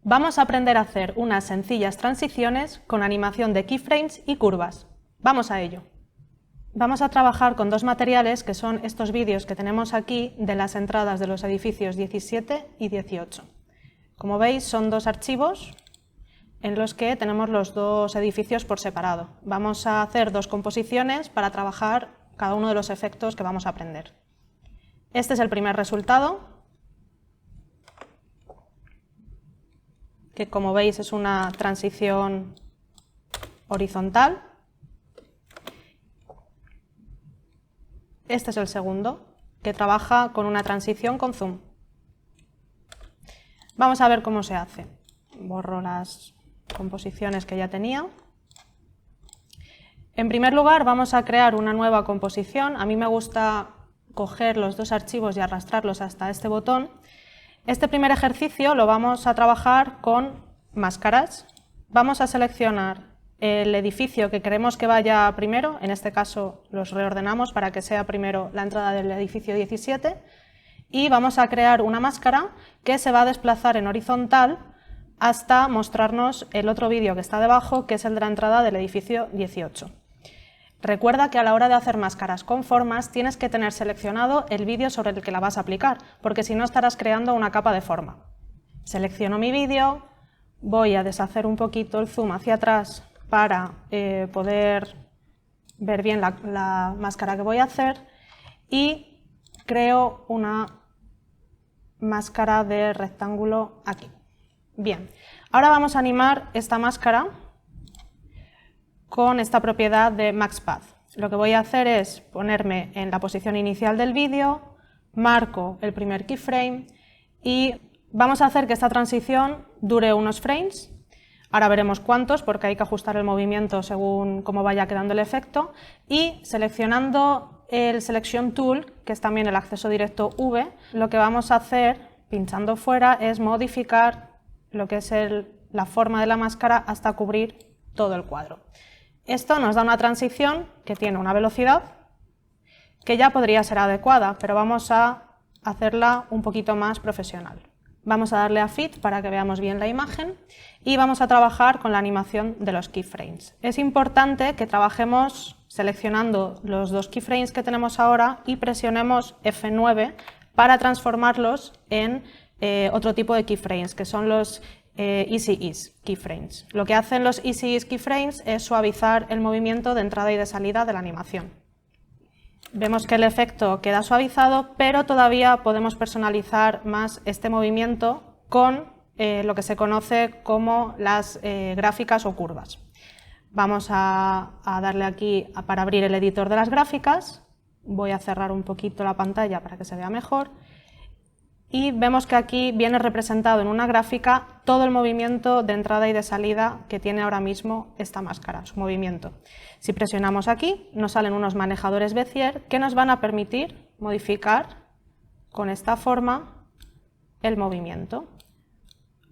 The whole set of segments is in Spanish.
Vamos a aprender a hacer unas sencillas transiciones con animación de keyframes y curvas. Vamos a ello. Vamos a trabajar con dos materiales que son estos vídeos que tenemos aquí de las entradas de los edificios 17 y 18. Como veis, son dos archivos en los que tenemos los dos edificios por separado. Vamos a hacer dos composiciones para trabajar cada uno de los efectos que vamos a aprender. Este es el primer resultado, que como veis es una transición horizontal. Este es el segundo, que trabaja con una transición con zoom. Vamos a ver cómo se hace. Borro las composiciones que ya tenía. En primer lugar vamos a crear una nueva composición. A mí me gusta coger los dos archivos y arrastrarlos hasta este botón. Este primer ejercicio lo vamos a trabajar con máscaras. Vamos a seleccionar el edificio que queremos que vaya primero, en este caso los reordenamos para que sea primero la entrada del edificio 17, y vamos a crear una máscara que se va a desplazar en horizontal hasta mostrarnos el otro vídeo que está debajo, que es el de la entrada del edificio 18. Recuerda que a la hora de hacer máscaras con formas tienes que tener seleccionado el vídeo sobre el que la vas a aplicar, porque si no estarás creando una capa de forma. Selecciono mi vídeo, voy a deshacer un poquito el zoom hacia atrás para poder ver bien la máscara que voy a hacer, y creo una máscara de rectángulo aquí. Bien, ahora vamos a animar esta máscara con esta propiedad de MaxPath. Lo que voy a hacer es ponerme en la posición inicial del vídeo, marco el primer keyframe y vamos a hacer que esta transición dure unos frames. Ahora veremos cuántos, porque hay que ajustar el movimiento según cómo vaya quedando el efecto, y seleccionando el Selection Tool, que es también el acceso directo V, lo que vamos a hacer, pinchando fuera, es modificar lo que es la forma de la máscara hasta cubrir todo el cuadro. Esto nos da una transición que tiene una velocidad que ya podría ser adecuada, pero vamos a hacerla un poquito más profesional. Vamos a darle a Fit para que veamos bien la imagen y vamos a trabajar con la animación de los keyframes. Es importante que trabajemos seleccionando los dos keyframes que tenemos ahora y presionemos F9 para transformarlos en otro tipo de keyframes, que son los Easy Ease keyframes. Lo que hacen los Easy Ease keyframes es suavizar el movimiento de entrada y de salida de la animación. Vemos que el efecto queda suavizado, pero todavía podemos personalizar más este movimiento con lo que se conoce como las gráficas o curvas. Vamos a darle aquí para abrir el editor de las gráficas. Voy a cerrar un poquito la pantalla para que se vea mejor. Y vemos que aquí viene representado en una gráfica todo el movimiento de entrada y de salida que tiene ahora mismo esta máscara, su movimiento. Si presionamos aquí, nos salen unos manejadores Bezier que nos van a permitir modificar con esta forma el movimiento.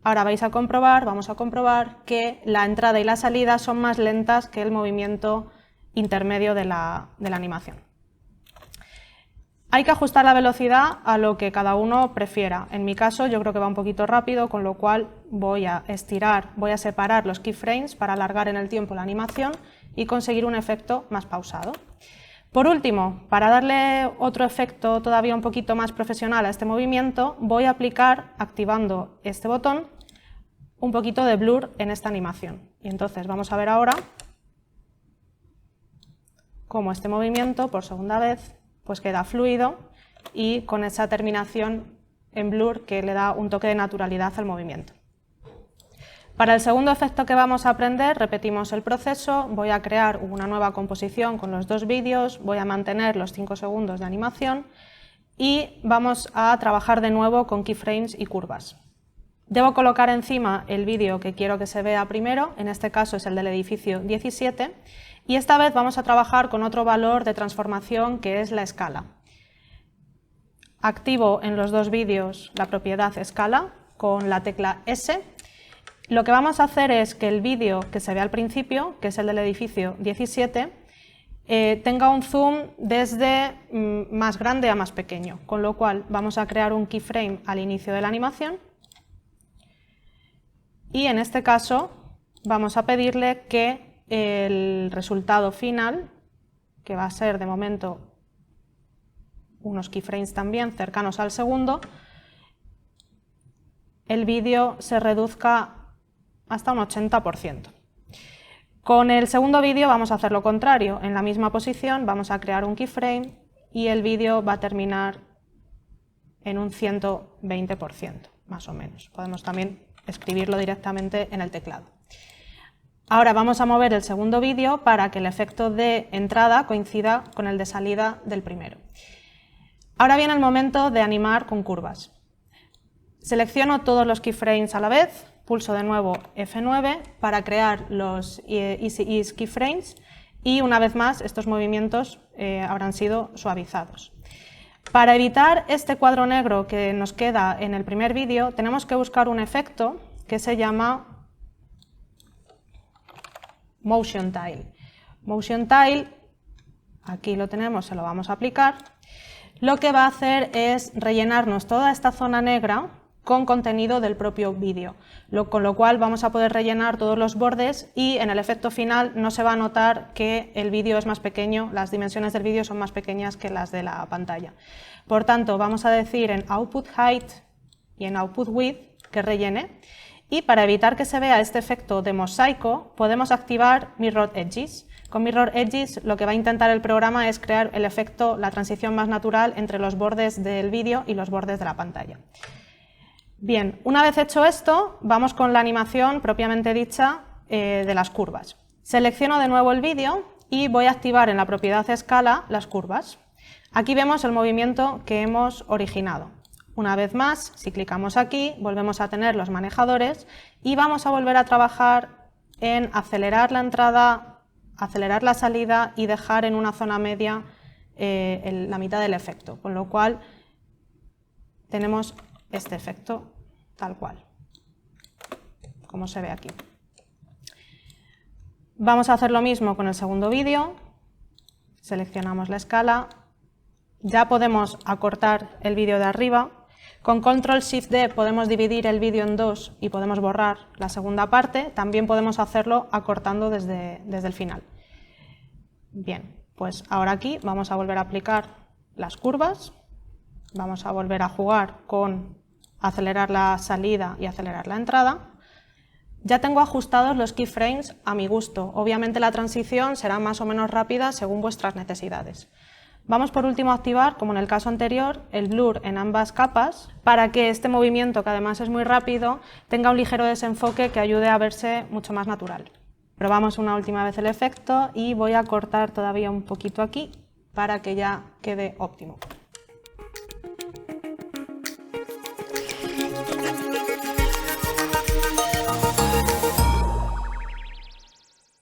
Ahora vamos a comprobar que la entrada y la salida son más lentas que el movimiento intermedio de la animación. Hay que ajustar la velocidad a lo que cada uno prefiera. En mi caso yo creo que va un poquito rápido, con lo cual voy a separar los keyframes para alargar en el tiempo la animación y conseguir un efecto más pausado. Por último, para darle otro efecto todavía un poquito más profesional a este movimiento, voy a aplicar, activando este botón, un poquito de blur en esta animación. Y entonces vamos a ver ahora cómo este movimiento, por segunda vez, pues queda fluido y con esa terminación en blur que le da un toque de naturalidad al movimiento. Para el segundo efecto que vamos a aprender, repetimos el proceso. Voy a crear una nueva composición con los dos vídeos, voy a mantener los 5 segundos de animación y vamos a trabajar de nuevo con keyframes y curvas. Debo colocar encima el vídeo que quiero que se vea primero, en este caso es el del edificio 17, y esta vez vamos a trabajar con otro valor de transformación que es la escala. Activo en los dos vídeos la propiedad escala con la tecla S. Lo que vamos a hacer es que el vídeo que se ve al principio, que es el del edificio 17, tenga un zoom desde más grande a más pequeño, con lo cual vamos a crear un keyframe al inicio de la animación y en este caso vamos a pedirle que el resultado final, que va a ser de momento unos keyframes también cercanos al segundo, el vídeo se reduzca hasta un 80%. Con el segundo vídeo vamos a hacer lo contrario. En la misma posición vamos a crear un keyframe y el vídeo va a terminar en un 120%, más o menos. Podemos también escribirlo directamente en el teclado. Ahora vamos a mover el segundo vídeo para que el efecto de entrada coincida con el de salida del primero. Ahora viene el momento de animar con curvas. Selecciono todos los keyframes a la vez, pulso de nuevo F9 para crear los Easy Ease keyframes y una vez más estos movimientos habrán sido suavizados. Para evitar este cuadro negro que nos queda en el primer vídeo, tenemos que buscar un efecto que se llama Motion Tile. Motion Tile, aquí lo tenemos, se lo vamos a aplicar. Lo que va a hacer es rellenarnos toda esta zona negra con contenido del propio vídeo, con lo cual vamos a poder rellenar todos los bordes y en el efecto final no se va a notar que el vídeo es más pequeño, las dimensiones del vídeo son más pequeñas que las de la pantalla. Por tanto, vamos a decir en Output Height y en Output Width que rellene, y para evitar que se vea este efecto de mosaico podemos activar Mirror Edges. Con Mirror Edges lo que va a intentar el programa es crear el efecto, la transición más natural entre los bordes del vídeo y los bordes de la pantalla. Bien, una vez hecho esto, vamos con la animación propiamente dicha de las curvas. Selecciono de nuevo el vídeo y voy a activar en la propiedad escala las curvas. Aquí vemos el movimiento que hemos originado. Una vez más, si clicamos aquí, volvemos a tener los manejadores y vamos a volver a trabajar en acelerar la entrada, acelerar la salida y dejar en una zona media la mitad del efecto, con lo cual tenemos este efecto tal cual, como se ve aquí. Vamos a hacer lo mismo con el segundo vídeo, seleccionamos la escala, ya podemos acortar el vídeo de arriba, con Control-Shift-D podemos dividir el vídeo en dos y podemos borrar la segunda parte, también podemos hacerlo acortando desde el final. Bien, pues ahora aquí vamos a volver a aplicar las curvas, vamos a volver a jugar con acelerar la salida y acelerar la entrada. Ya tengo ajustados los keyframes a mi gusto. Obviamente la transición será más o menos rápida según vuestras necesidades. Vamos por último a activar, como en el caso anterior, el blur en ambas capas para que este movimiento, que además es muy rápido, tenga un ligero desenfoque que ayude a verse mucho más natural. Probamos una última vez el efecto y voy a cortar todavía un poquito aquí para que ya quede óptimo.